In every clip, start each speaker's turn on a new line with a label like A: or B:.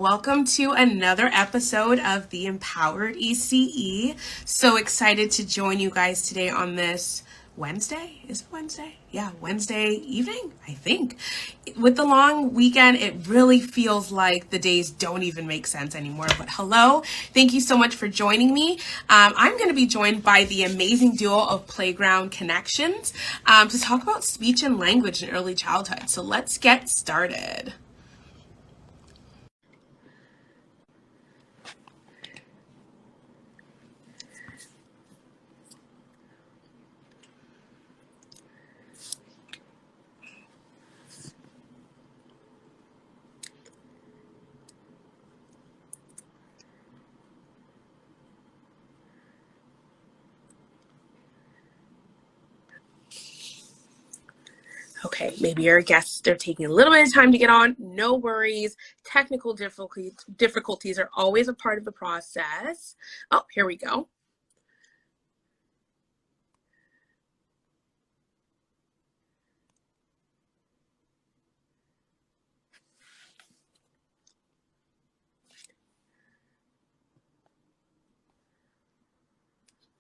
A: Welcome to another episode of the Empowered ECE. So excited to join you guys today on this Wednesday. Is it Wednesday? Yeah, Wednesday evening, I think. With the long weekend, it really feels like the days don't even make sense anymore. But hello, thank you so much for joining me. I'm going to be joined by the amazing duo of Playground Connections to talk about speech and language in early childhood. So let's get started. Okay, maybe your guests are taking a little bit of time to get on. No worries. Technical difficulties are always a part of the process. Oh, here we go.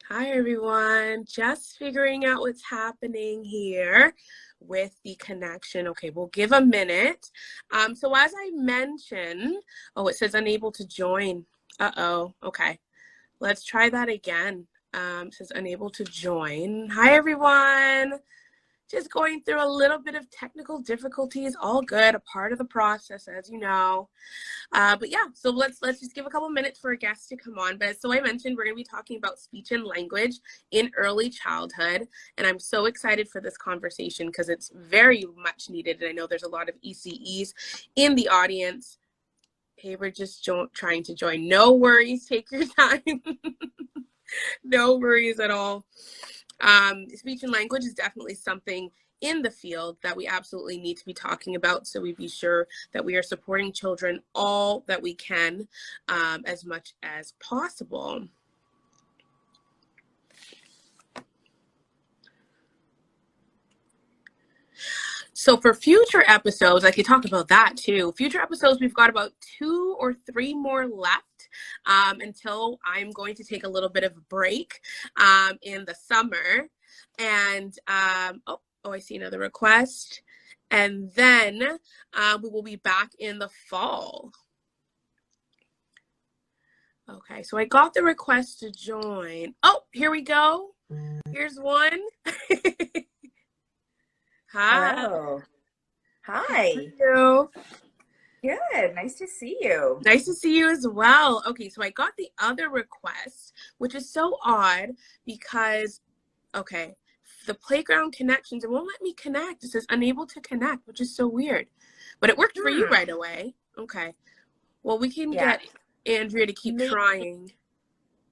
A: Hi, everyone. Just figuring out what's happening here with the connection. Okay, we'll give a minute. So as I mentioned, oh, it says unable to join. Uh-oh. Okay, let's try that again. It says unable to join. Hi, everyone. Just going through a little bit of technical difficulties. All good, a part of the process, as you know. But yeah, so let's just give a couple minutes for a guest to come on. But so I mentioned, we're going to be talking about speech and language in early childhood. And I'm so excited for this conversation because it's very much needed. And I know there's a lot of ECEs in the audience. Hey, we're just trying to join. No worries. Take your time. No worries at all. Speech and language is definitely something in the field that we absolutely need to be talking about, so we be sure that we are supporting children all that we can, as much as possible. So for future episodes, I could talk about that too. Future episodes, we've got about 2 or 3 more left until I'm going to take a little bit of a break in the summer. And oh, I see another request. And then we will be back in the fall. Okay, so I got the request to join. Oh, here we go. Here's one. Hi.
B: Hello. Hi.
A: Hello.
B: Good. Nice to see you.
A: Nice to see you as well. Okay, so I got the other request, which is so odd because, okay, the Playground Connections, it won't let me connect. It says unable to connect, which is so weird. But it worked for you right away. Okay. Well, we can get Andrea to keep trying.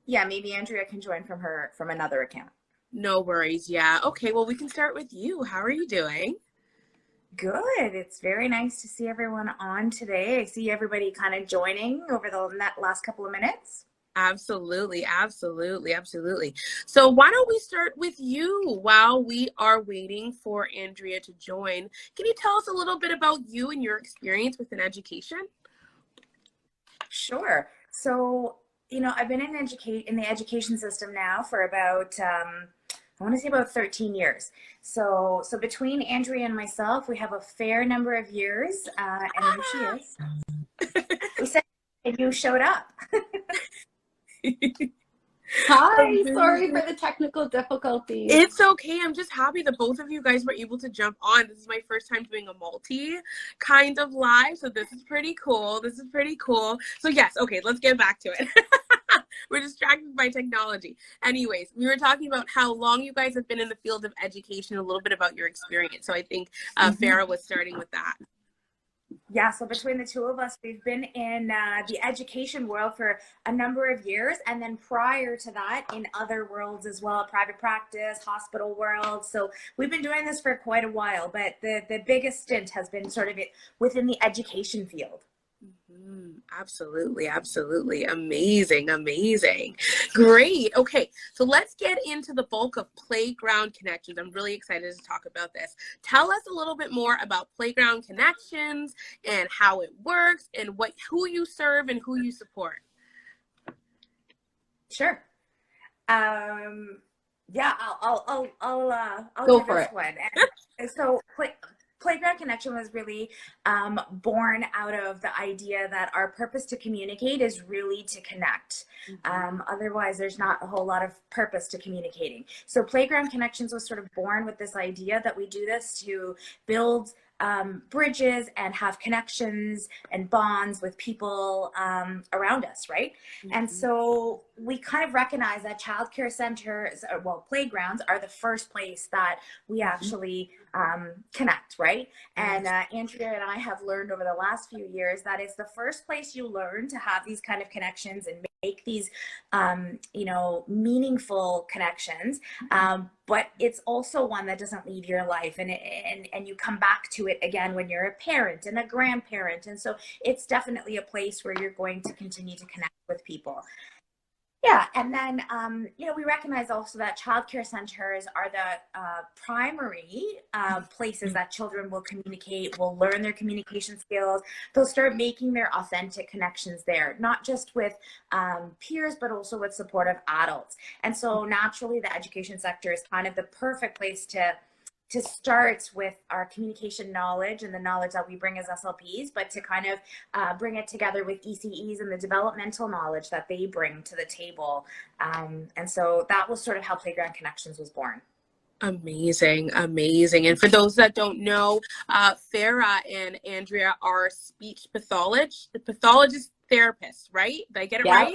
B: Yeah, maybe Andrea can join from another account.
A: No worries. Yeah. Okay, well, we can start with you. How are you doing?
B: Good. It's very nice to see everyone on today. I see everybody kind of joining over the last couple of minutes.
A: Absolutely, absolutely, absolutely. So why don't we start with you while we are waiting for Andrea to join? Can you tell us a little bit about you and your experience within education?
B: Sure. So, I've been in the education system now for about I want to say about 13 years. So between Andrea and myself, we have a fair number of years, and here she is. We said, and you showed up.
C: Hi, sorry for the technical difficulties.
A: It's okay. I'm just happy that both of you guys were able to jump on. This is my first time doing a multi kind of live, so this is pretty cool. This is pretty cool. So yes, okay, let's get back to it. We're distracted by technology. Anyways, we were talking about how long you guys have been in the field of education, a little bit about your experience. So I think Farrah was starting with that.
B: Yeah, so between the two of us, we've been in the education world for a number of years. And then prior to that, in other worlds as well, private practice, hospital world. So we've been doing this for quite a while. But the biggest stint has been sort of within the education field.
A: Absolutely, absolutely. Amazing, amazing. Great. Okay, so let's get into the bulk of playground connections. I'm really excited to talk about this. Tell us a little bit more about playground connections and how it works and who you serve and who you support.
B: Sure. Yeah, I'll
C: Go
B: do
C: for
B: this
C: it.
B: one. And so Playground Connection was really born out of the idea that our purpose to communicate is really to connect. Otherwise, there's not a whole lot of purpose to communicating. So Playground Connections was sort of born with this idea that we do this to build bridges and have connections and bonds with people around us, right? And so we kind of recognize that childcare centers, or, well, playgrounds are the first place that we actually connect, right? And Andrea and I have learned over the last few years that it's the first place you learn to have these kind of connections and make these, you know, meaningful connections. But it's also one that doesn't leave your life, and you come back to it again when you're a parent and a grandparent. And so it's definitely a place where you're going to continue to connect with people. Yeah, and then, you know, we recognize also that childcare centers are the primary places that children will communicate, will learn their communication skills. They'll start making their authentic connections there, not just with peers, but also with supportive adults. And so naturally, the education sector is kind of the perfect place to start with our communication knowledge and the knowledge that we bring as SLPs, but to kind of bring it together with ECEs and the developmental knowledge that they bring to the table. And so that was sort of how Playground Connections was born.
A: Amazing, amazing. And for those that don't know, Farrah and Andrea are speech pathologist therapists, right? Did I get it right?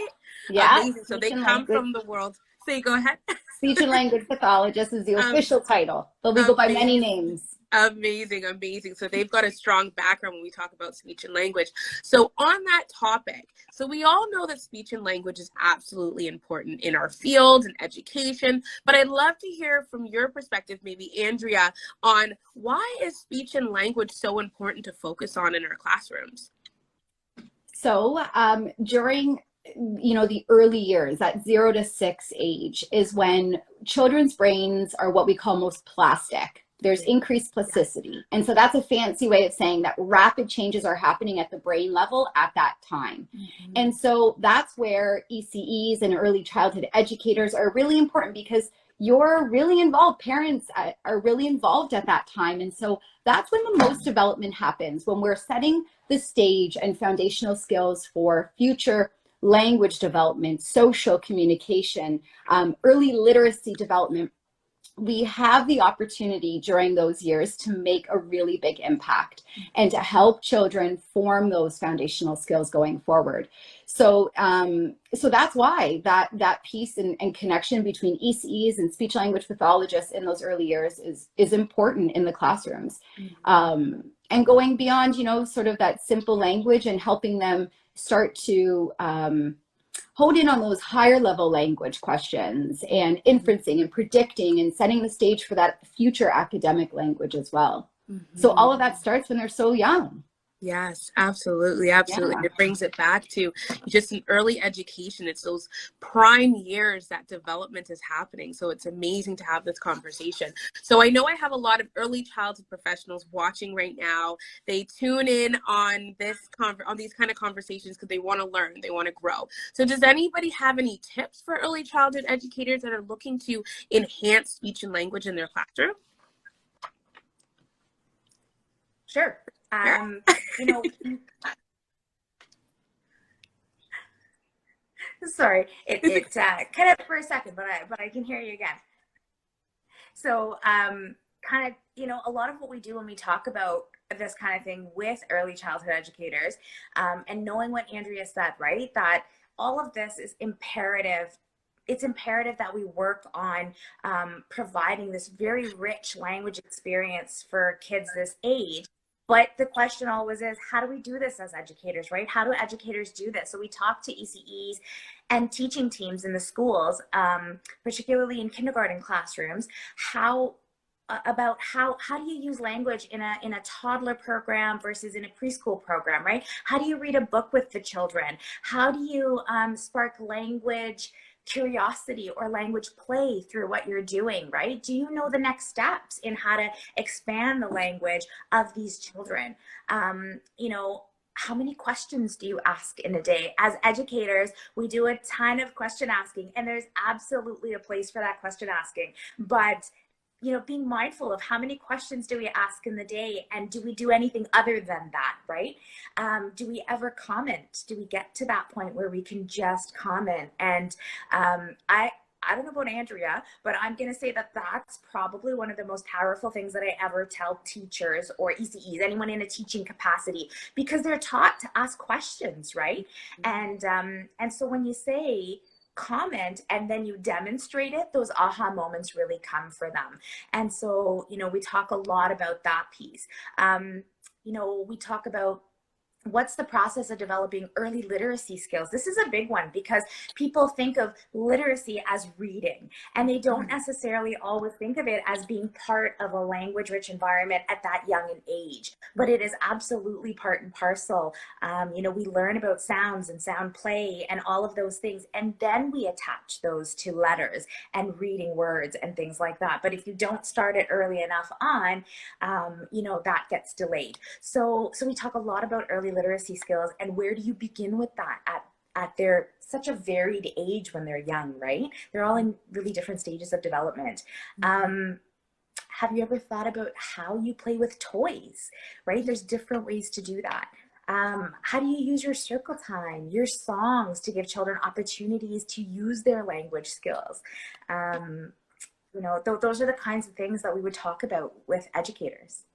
C: Yeah.
A: Amazing. So they come from the world. So you go ahead.
C: Speech and language pathologist is the official title, but we go by many names.
A: Amazing, amazing. So they've got a strong background when we talk about speech and language. So on that topic, so we all know that speech and language is absolutely important in our field and education, but I'd love to hear from your perspective, maybe Andrea, on why is speech and language so important to focus on in our classrooms?
C: So during the early years, at 0 to 6 age, is when children's brains are what we call most plastic. There's increased plasticity. And so that's a fancy way of saying that rapid changes are happening at the brain level at that time. And so that's where ECEs and early childhood educators are really important, because you're really involved. Parents are really involved at that time. And so that's when the most development happens, when we're setting the stage and foundational skills for future language development, social communication, early literacy development. We have the opportunity during those years to make a really big impact and to help children form those foundational skills going forward. So that's why that piece and connection between ECEs and speech language pathologists in those early years is important in the classrooms. And going beyond, sort of that simple language and helping them start to hone in on those higher level language questions and inferencing and predicting and setting the stage for that future academic language as well. So all of that starts when they're so young.
A: Yes, absolutely, absolutely.
C: Yeah.
A: It brings it back to just an early education. It's those prime years that development is happening. So it's amazing to have this conversation. So I know I have a lot of early childhood professionals watching right now. They tune in on on these kind of conversations because they want to learn, they want to grow. So does anybody have any tips for early childhood educators that are looking to enhance speech and language in their classroom?
B: Sure. Sorry, it cut out for a second, but I can hear you again. So kind of, a lot of what we do when we talk about this kind of thing with early childhood educators, and knowing what Andrea said, right, that all of this is imperative. It's imperative that we work on providing this very rich language experience for kids this age. But the question always is, how do we do this as educators, right? How do educators do this? So we talk to ECEs and teaching teams in the schools, particularly in kindergarten classrooms, how about how do you use language in a toddler program versus in a preschool program, right? How do you read a book with the children? How do you spark language curiosity or language play through what you're doing, right? Do you know the next steps in how to expand the language of these children? You know, how many questions do you ask in a day? As educators, we do a ton of question asking, and there's absolutely a place for that question asking. But you know, being mindful of how many questions do we ask in the day, and do we do anything other than that, right? Do we ever comment? Do we get to that point where we can just comment? And I don't know about Andrea, but I'm going to say that that's probably one of the most powerful things that I ever tell teachers or ECEs, anyone in a teaching capacity, because they're taught to ask questions, right? And so when you say comment and then you demonstrate it, those aha moments really come for them. And so, you know, we talk a lot about that piece. You know, we talk about what's the process of developing early literacy skills. This is a big one because people think of literacy as reading, and they don't necessarily always think of it as being part of a language rich environment at that young an age, but it is absolutely part and parcel. You know, we learn about sounds and sound play and all of those things, and then we attach those to letters and reading words and things like that. But if you don't start it early enough on, you know, that gets delayed. So we talk a lot about early literacy skills, and where do you begin with that at their such a varied age when they're young, right? They're all in really different stages of development. Have you ever thought about how you play with toys, right? There's different ways to do that. How do you use your circle time, your songs to give children opportunities to use their language skills? You know, those are the kinds of things that we would talk about with educators.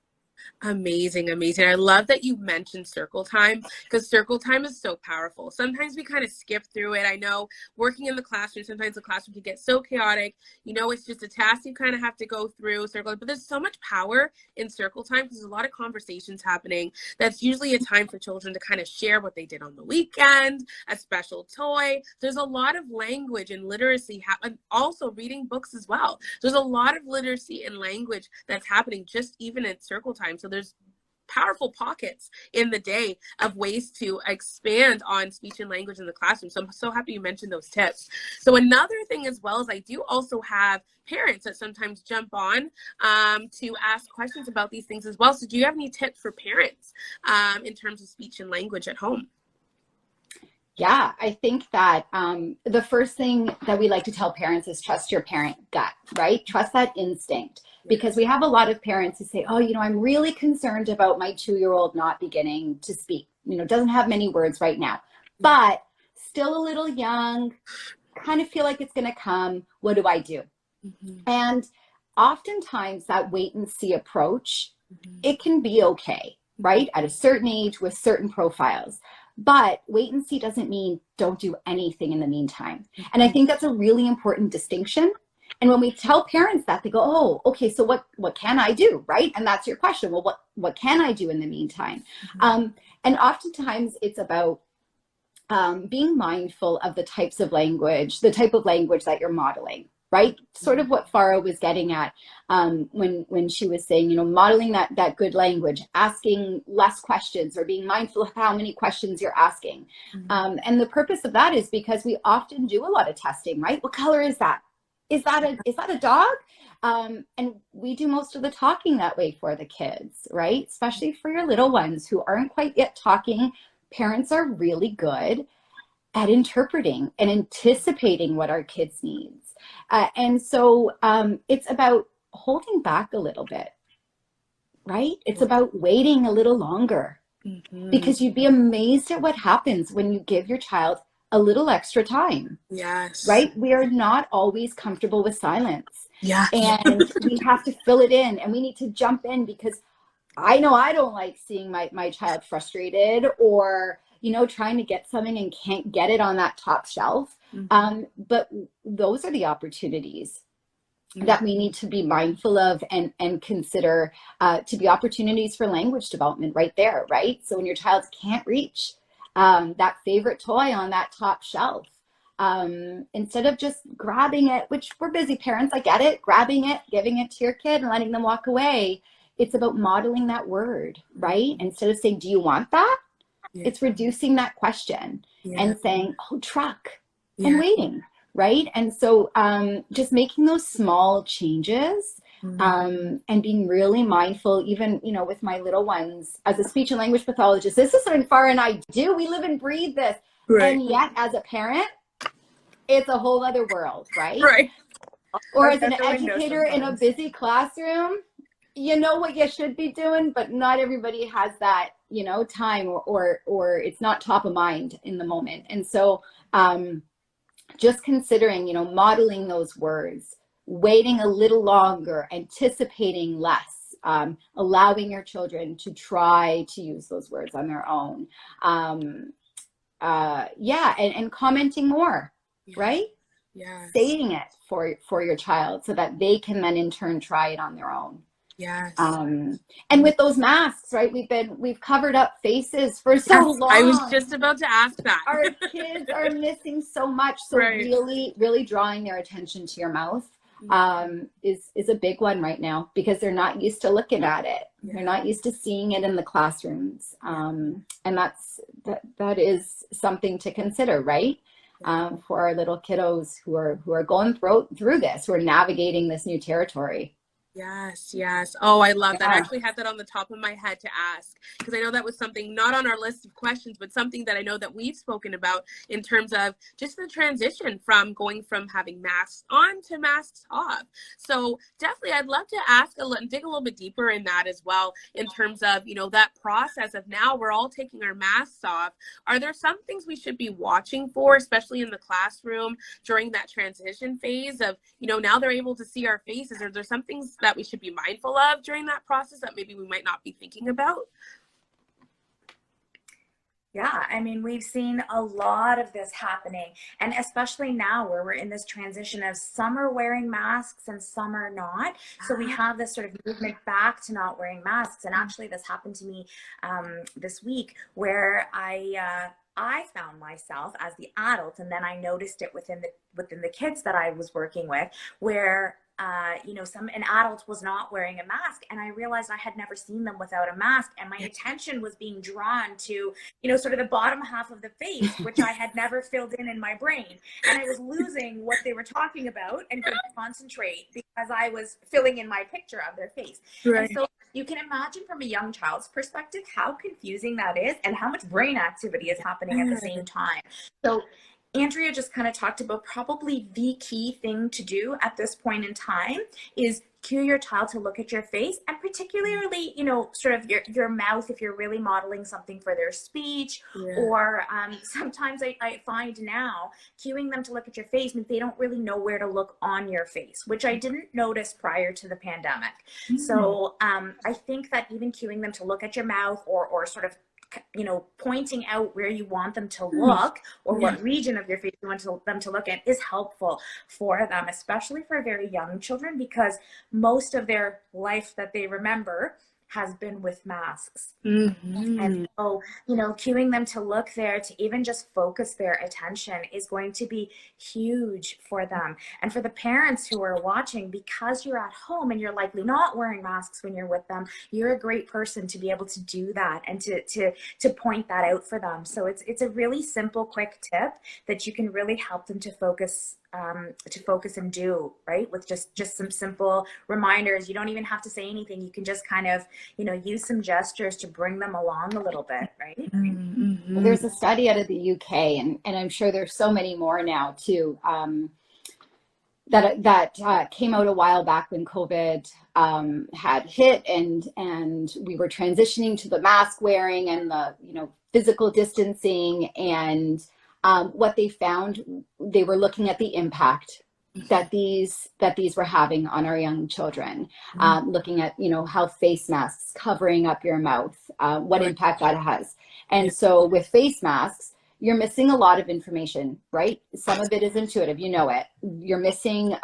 A: Amazing, amazing. I love that you mentioned circle time, because circle time is so powerful. Sometimes we kind of skip through it. I know working in the classroom, sometimes the classroom can get so chaotic. You know, it's just a task you kind of have to go through circle, but there's so much power in circle time because there's a lot of conversations happening. That's usually a time for children to kind of share what they did on the weekend, a special toy. There's a lot of language and literacy, and also reading books as well. There's a lot of literacy and language that's happening just even in circle time. So there's powerful pockets in the day of ways to expand on speech and language in the classroom. So I'm so happy you mentioned those tips. So another thing as well is I do also have parents that sometimes jump on to ask questions about these things as well. So do you have any tips for parents in terms of speech and language at home?
C: Yeah, I think that the first thing that we like to tell parents is trust your parent gut, right? Trust that instinct. Because we have a lot of parents who say, oh, you know, I'm really concerned about my 2-year-old not beginning to speak, you know, doesn't have many words right now, but still a little young, kind of feel like it's going to come. What do I do? And oftentimes that wait and see approach, it can be okay, right? At a certain age with certain profiles. But wait and see doesn't mean don't do anything in the meantime. And I think that's a really important distinction. And when we tell parents that, they go, oh, okay, so what can I do, right? And that's your question. Well, what can I do in the meantime? And oftentimes it's about being mindful of the types of language, the type of language that you're modeling, right? Sort of what Farrah was getting at when she was saying, you know, modeling that good language, asking less questions or being mindful of how many questions you're asking. And the purpose of that is because we often do a lot of testing, right? What color is that? Is that a dog? And we do most of the talking that way for the kids, right? Especially for your little ones who aren't quite yet talking. Parents are really good at interpreting and anticipating what our kids needs. And so it's about holding back a little bit, right? It's about waiting a little longer because you'd be amazed at what happens when you give your child a little extra time.
A: Yes.
C: Right? We are not always comfortable with silence.
A: Yeah.
C: And we have to fill it in, and we need to jump in because I know I don't like seeing my child frustrated or, you know, trying to get something and can't get it on that top shelf. But those are the opportunities that we need to be mindful of and consider to be opportunities for language development right there, right? So when your child can't reach that favorite toy on that top shelf, instead of just grabbing it, which we're busy parents, I get it, grabbing it, giving it to your kid and letting them walk away. It's about modeling that word, right? Instead of saying, do you want that?
A: Yeah.
C: It's reducing that question and saying, oh, truck,
A: Yeah.
C: and waiting, right? And so just making those small changes and being really mindful, even, you know, with my little ones, as a speech and language pathologist, this is something Farrah and I do. We live and breathe this.
A: Right.
C: And yet, as a parent, it's a whole other world, right?
A: Right.
C: Or as an educator in a busy classroom, you know what you should be doing, but not everybody has that, you know, time or it's not top of mind in the moment. And so just considering, you know, modeling those words, waiting a little longer, anticipating less, allowing your children to try to use those words on their own. And commenting more, right?
A: Yes.
C: Saying it for your child so that they can then in turn try it on their own.
A: Yes.
C: And with those masks, right? We've covered up faces for so long.
A: I was just about to ask that.
C: Our kids are missing so much. So really, really drawing their attention to your mouth is a big one right now, because they're not used to looking at it. They're not used to seeing it in the classrooms. And that is something to consider, right? For our little kiddos who are going through this, who are navigating this new territory.
A: Yes, yes. Oh, I love that. I actually had that on the top of my head to ask, because I know that was something not on our list of questions, but something that I know that we've spoken about in terms of just the transition from going from having masks on to masks off. So definitely I'd love to ask dig a little bit deeper in that as well, in terms of, you know, that process of now we're all taking our masks off. Are there some things we should be watching for, especially in the classroom during that transition phase of, you know, now they're able to see our faces? Are there some things that we should be mindful of during that process that maybe we might not be thinking about?
B: Yeah, I mean, we've seen a lot of this happening, and especially now where we're in this transition of some are wearing masks and some are not. So we have this sort of movement back to not wearing masks. And actually this happened to me this week, where I found myself as the adult, and then I noticed it within the kids that I was working with, where you know, an adult was not wearing a mask, and I realized I had never seen them without a mask, and my attention was being drawn to, you know, sort of the bottom half of the face, which I had never filled in my brain, and I was losing what they were talking about and couldn't concentrate because I was filling in my picture of their face. And so you can imagine from a young child's perspective how confusing that is and how much brain activity is happening at the same time. So Andrea just kind of talked about probably the key thing to do at this point in time is cue your child to look at your face, and particularly, you know, sort of your mouth if you're really modeling something for their speech. Or sometimes I find now cueing them to look at your face means they don't really know where to look on your face, which I didn't notice prior to the pandemic. So I think that even cueing them to look at your mouth or sort of, you know, pointing out where you want them to look or what region of your face you want them to look at is helpful for them, especially for very young children, because most of their life that they remember has been with masks. And so, you know, cueing them to look there, to even just focus their attention is going to be huge for them. And for the parents who are watching, because you're at home and you're likely not wearing masks when you're with them, you're a great person to be able to do that and to point that out for them. So it's a really simple, quick tip that you can really help them to focus and do, right, with just some simple reminders. You don't even have to say anything. You can just kind of, you know, use some gestures to bring them along a little bit, right?
C: Well, there's a study out of the UK, and I'm sure there's so many more now too, that came out a while back when COVID had hit, and we were transitioning to the mask wearing and the, you know, physical distancing. And what they found, they were looking at the impact that these were having on our young children, looking at, you know, how face masks covering up your mouth, what impact that has. And so with face masks, you're missing a lot of information, right? Some of it is intuitive, you know it. You're missing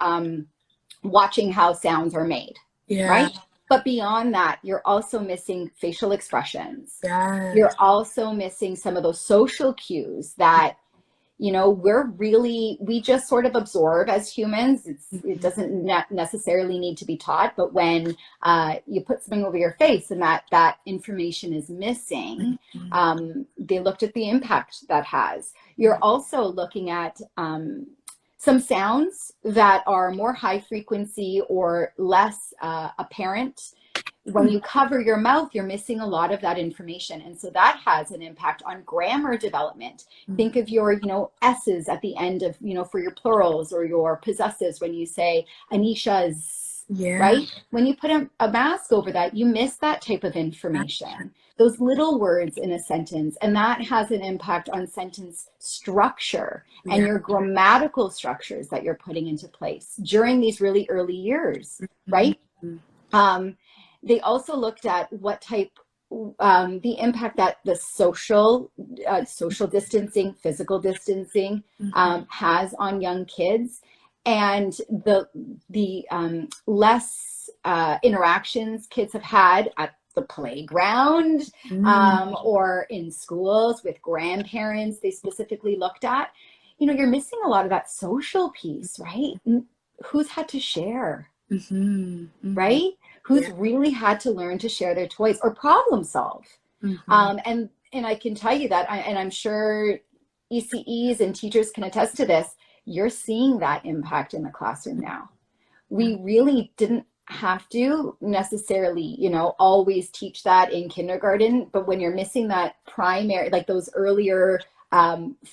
C: watching how sounds are made, right? But beyond that, you're also missing facial expressions. You're also missing some of those social cues that, you know, we just sort of absorb as humans. It doesn't necessarily need to be taught, but when you put something over your face and that information is missing, they looked at the impact that has. You're also looking at some sounds that are more high frequency or less apparent. When you cover your mouth, you're missing a lot of that information. And so that has an impact on grammar development. Think of your, you know, S's at the end of, you know, for your plurals or your possessives when you say Anisha's, right? When you put a mask over that, you miss that type of information, those little words in a sentence. And that has an impact on sentence structure and your grammatical structures that you're putting into place during these really early years, right? They also looked at what type, the impact that the social distancing, physical distancing has on young kids, and the less interactions kids have had at the playground or in schools with grandparents. They specifically looked at, you know, you're missing a lot of that social piece, right? Who's had to share, right? Who's really had to learn to share their toys or problem solve. And I can tell you that, and I'm sure ECEs and teachers can attest to this, you're seeing that impact in the classroom now. We really didn't have to necessarily, you know, always teach that in kindergarten, but when you're missing that primary, like those earlier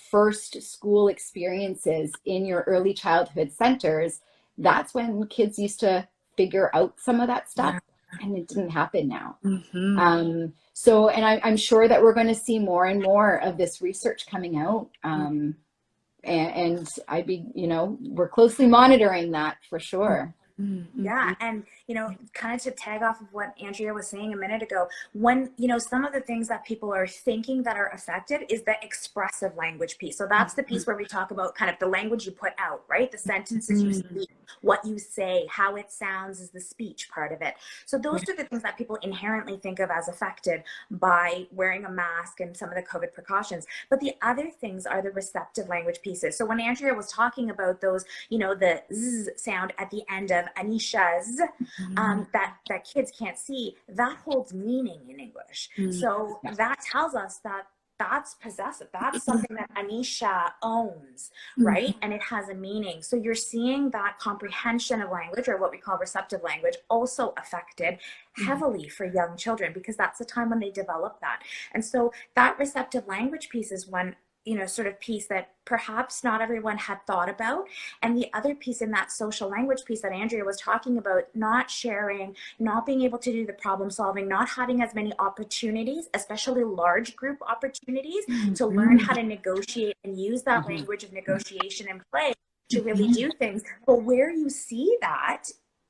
C: first school experiences in your early childhood centers, that's when kids used to figure out some of that stuff, and it didn't happen now. So, and I'm sure that we're going to see more and more of this research coming out. And I'd be, you know, we're closely monitoring that for sure.
B: Yeah, and you know, kind of to tag off of what Andrea was saying a minute ago, when, you know, some of the things that people are thinking that are affected is the expressive language piece. So that's the piece where we talk about kind of the language you put out, right? The sentences you speak, what you say, how it sounds is the speech part of it. So those are the things that people inherently think of as affected by wearing a mask and some of the COVID precautions. But the other things are the receptive language pieces. So when Andrea was talking about those, you know, the z sound at the end of Anisha's, that kids can't see, that holds meaning in English. So that tells us that that's possessive. That's something that Anisha owns, right? And it has a meaning. So you're seeing that comprehension of language, or what we call receptive language, also affected heavily for young children, because that's the time when they develop that. And so that receptive language piece is one, you know, sort of piece that perhaps not everyone had thought about. And the other piece in that social language piece that Andrea was talking about, not sharing, not being able to do the problem solving, not having as many opportunities, especially large group opportunities, to learn how to negotiate and use that language of negotiation and play to really do things. But where you see that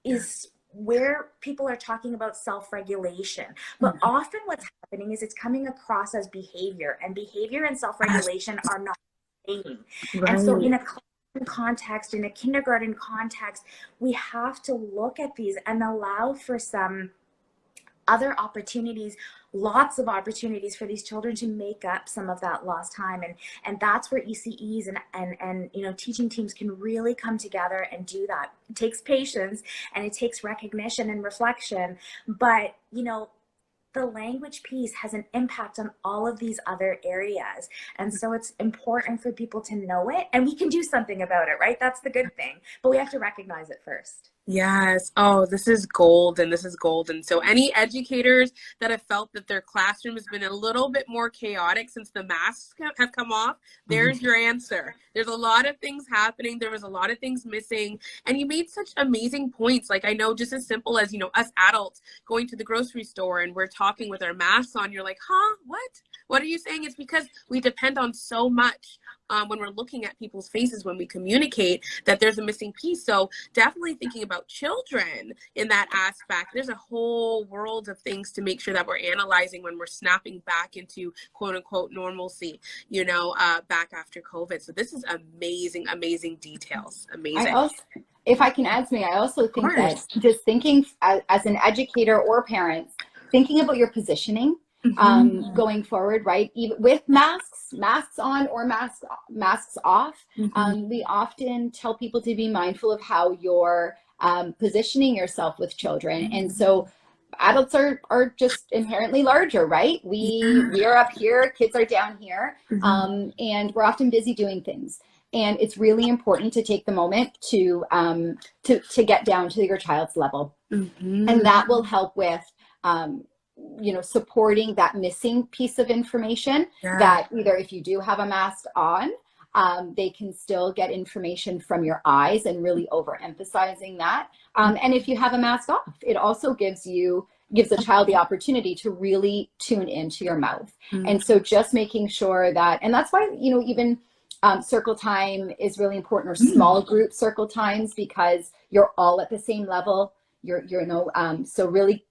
B: is where people are talking about self-regulation. But often what's happening is it's coming across as behavior, and behavior and self-regulation are not the same. And so in a classroom context, in a kindergarten context, we have to look at these and allow for some other opportunities, lots of opportunities for these children to make up some of that lost time. And that's where ECEs and you know, teaching teams can really come together and do that. It takes patience and it takes recognition and reflection, but you know, the language piece has an impact on all of these other areas. And so it's important for people to know it, and we can do something about it, right? That's the good thing, but we have to recognize it first.
A: Yes. Oh, this is golden. This is golden. So any educators that have felt that their classroom has been a little bit more chaotic since the masks have come off, there's your answer. There's a lot of things happening. There was a lot of things missing. And you made such amazing points. Like, I know just as simple as, you know, us adults going to the grocery store and we're talking with our masks on, you're like, huh, what? What are you saying? It's because we depend on so much when we're looking at people's faces when we communicate, that there's a missing piece. So definitely thinking about children in that aspect. There's a whole world of things to make sure that we're analyzing when we're snapping back into quote unquote normalcy, you know, back after COVID. So this is amazing, amazing details. Amazing.
C: If I can add something, I also think that just thinking as an educator or parents, thinking about your positioning. going forward, right? Even with masks on or masks off. We often tell people to be mindful of how you're positioning yourself with children. And so adults are just inherently larger, right? We are up here, kids are down here, and we're often busy doing things. And it's really important to take the moment to get down to your child's level. And that will help with supporting that missing piece of information, that either if you do have a mask on, they can still get information from your eyes, and really overemphasizing that. And if you have a mask off, it also gives the child the opportunity to really tune into your mouth. And so just making sure that, and that's why, even circle time is really important, or small group circle times, because you're all at the same level. So really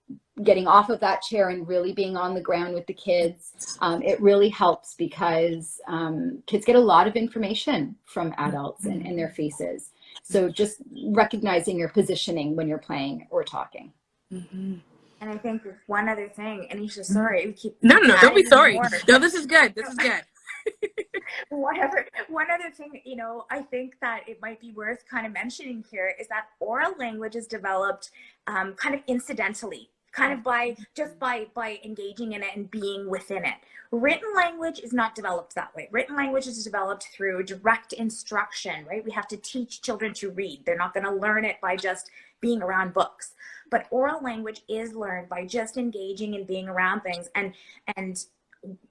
C: getting off of that chair and really being on the ground with the kids, it really helps, because kids get a lot of information from adults and their faces. So just recognizing your positioning when you're playing or talking.
B: And I think one other thing, Anisha, sorry, we keep
A: no, don't be sorry. No, this is good. This is good.
B: One other thing, I think that it might be worth kind of mentioning here is that oral language is developed kind of incidentally, kind of by engaging in it and being within it. Written language is not developed that way. Written language is developed through direct instruction, right? We have to teach children to read. They're not going to learn it by just being around books. But oral language is learned by just engaging and being around things. And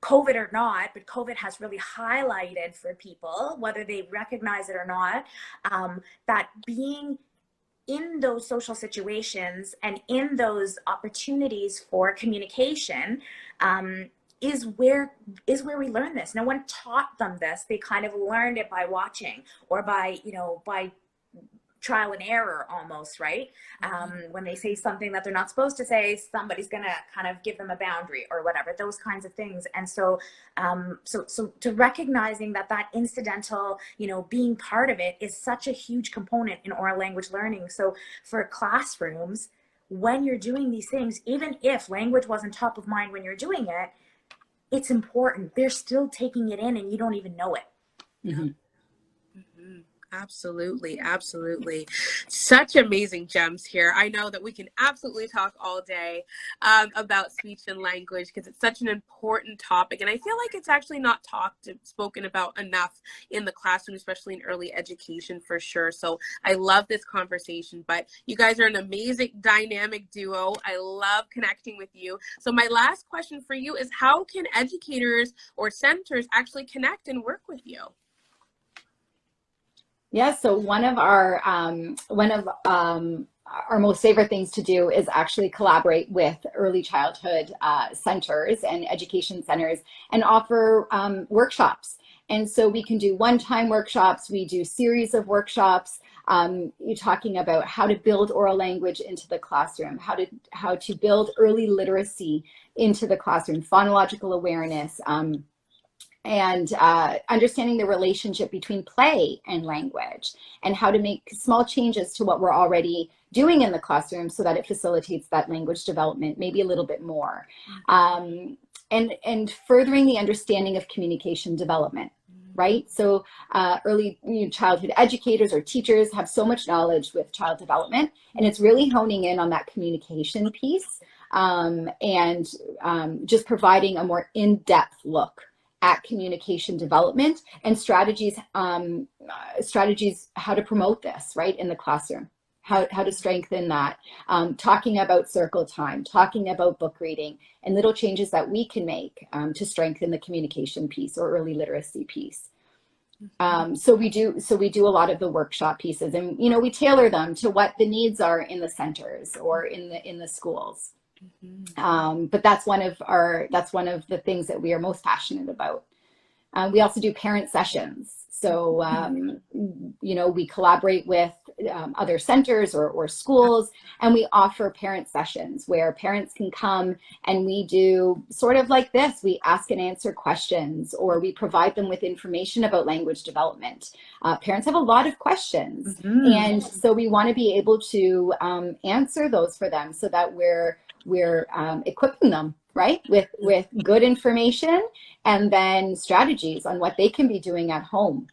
B: COVID or not, but COVID has really highlighted for people, whether they recognize it or not, that being in those social situations and in those opportunities for communication is where we learn this. No one taught them this. They kind of learned it by watching, or by trial and error almost, right? When they say something that they're not supposed to say, somebody's gonna kind of give them a boundary or whatever, those kinds of things. And so to recognizing that incidental, being part of it is such a huge component in oral language learning. So for classrooms, when you're doing these things, even if language wasn't top of mind when you're doing it, it's important. They're still taking it in and you don't even know it.
A: Absolutely. Absolutely. Such amazing gems here. I know that we can absolutely talk all day about speech and language, because it's such an important topic. And I feel like it's actually not spoken about enough in the classroom, especially in early education, for sure. So I love this conversation, but you guys are an amazing dynamic duo. I love connecting with you. So my last question for you is, how can educators or centers actually connect and work with you?
C: Yeah, so one of our most favorite things to do is actually collaborate with early childhood centers and education centers and offer workshops. And so we can do one-time workshops. We do series of workshops. You're talking about how to build oral language into the classroom, how to build early literacy into the classroom, phonological awareness, and understanding the relationship between play and language, and how to make small changes to what we're already doing in the classroom so that it facilitates that language development maybe a little bit more. And furthering the understanding of communication development, right? So early childhood educators or teachers have so much knowledge with child development, and it's really honing in on that communication piece, and just providing a more in-depth look at communication development and strategies how to promote this, right, in the classroom, how to strengthen that, talking about circle time, talking about book reading, and little changes that we can make to strengthen the communication piece or early literacy piece. So we do a lot of the workshop pieces, and we tailor them to what the needs are in the centers or in the schools. But that's one of the things that we are most passionate about. We also do parent sessions. So, we collaborate with other centers or schools, and we offer parent sessions where parents can come, and we do sort of like this. We ask and answer questions, or we provide them with information about language development. Parents have a lot of questions, and so we want to be able to answer those for them so that we're equipping them, right? With good information and then strategies on what they can be doing at home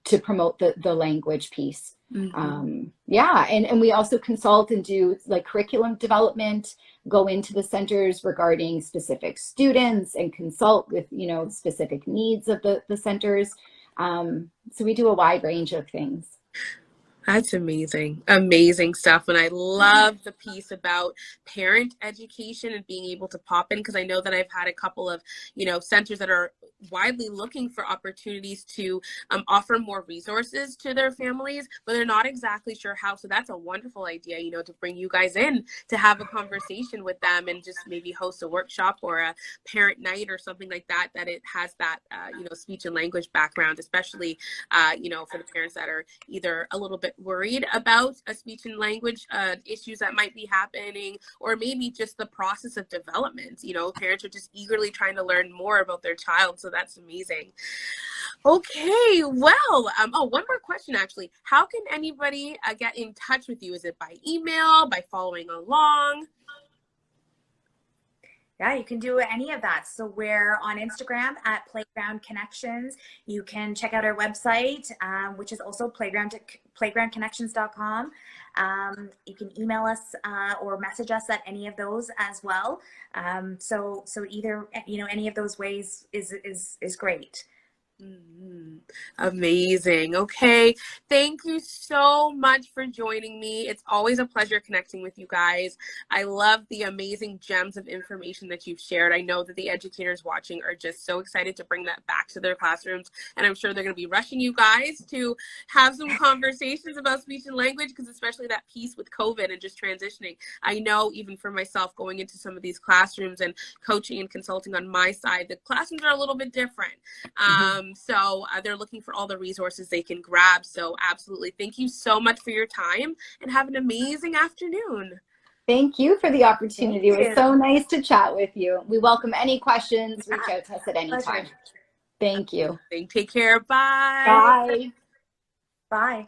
C: to promote the language piece. Yeah, and we also consult and do like curriculum development, go into the centers regarding specific students and consult with, you know, specific needs of the centers. So we do a wide range of things.
A: That's amazing. Amazing stuff. And I love the piece about parent education and being able to pop in, because I know that I've had a couple of, you know, centers that are widely looking for opportunities to offer more resources to their families, but they're not exactly sure how. So that's a wonderful idea, you know, to bring you guys in to have a conversation with them and just maybe host a workshop or a parent night or something like that, that it has that, you know, speech and language background, especially, you know, for the parents that are either a little bit worried about a speech and language issues that might be happening, or maybe just the process of development. You know, parents are just eagerly trying to learn more about their child. So that's amazing. Okay, well, oh, one more question actually. How can anybody get in touch with you? Is it by email, by following along?
B: Yeah, you can do any of that. So we're on Instagram at Playground Connections. You can check out our website, which is also playgroundconnections.com. You can email us or message us at any of those as well. So either, you know, any of those ways is great.
A: Amazing. Okay. Thank you so much for joining me. It's always a pleasure connecting with you guys. I love the amazing gems of information that you've shared. I know that the educators watching are just so excited to bring that back to their classrooms. And I'm sure they're going to be rushing you guys to have some conversations about speech and language, because especially that piece with COVID and just transitioning. I know even for myself going into some of these classrooms and coaching and consulting on my side, the classrooms are a little bit different. So they're looking for all the resources they can grab. So absolutely. Thank you so much for your time and have an amazing afternoon.
C: Thank you for the opportunity. It was so nice to chat with you. We welcome any questions. Reach out to us at any time. Thank you.
A: Take care. Bye.
C: Bye.
B: Bye.